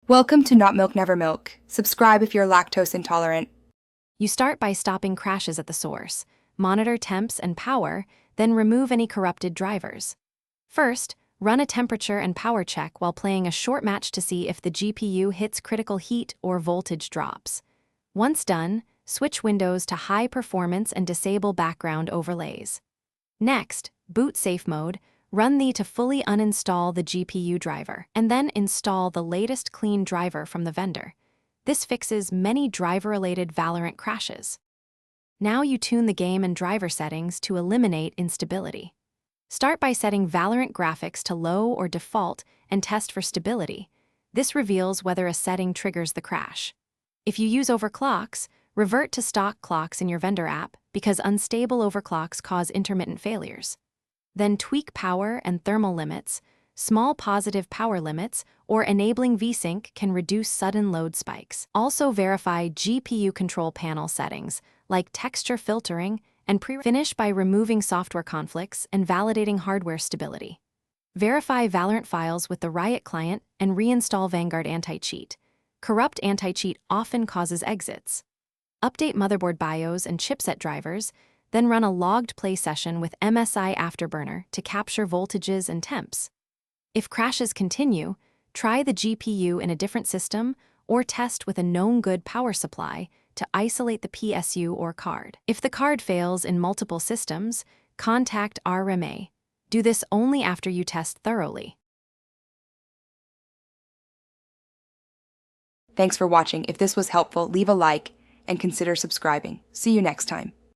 Welcome to Not Milk Never Milk. Subscribe if you're lactose intolerant. You start by stopping crashes at the source, monitor temps and power, then remove any corrupted drivers. First, run a temperature and power check while playing a short match to see if the GPU hits critical heat or voltage drops. Once done, switch Windows to high performance and disable background overlays. Next, boot safe mode, run thee to fully uninstall the GPU driver, and then install the latest clean driver from the vendor. This fixes many driver-related Valorant crashes. Now you tune the game and driver settings to eliminate instability. Start by setting Valorant graphics to low or default and test for stability. This reveals whether a setting triggers the crash. If you use overclocks, revert to stock clocks in your vendor app because unstable overclocks cause intermittent failures. Then tweak power and thermal limits. Small positive power limits or enabling VSync can reduce sudden load spikes. Also verify GPU control panel settings like texture filtering and finish by removing software conflicts and validating hardware stability. Verify Valorant files with the Riot client and reinstall Vanguard anti-cheat. Corrupt anti-cheat often causes exits. Update motherboard BIOS and chipset drivers, then run a logged play session with MSI Afterburner to capture voltages and temps. If crashes continue, try the GPU in a different system or test with a known good power supply to isolate the PSU or card. If the card fails in multiple systems, contact RMA. Do this only after you test thoroughly. Thanks for watching. If this was helpful, leave a like and consider subscribing. See you next time.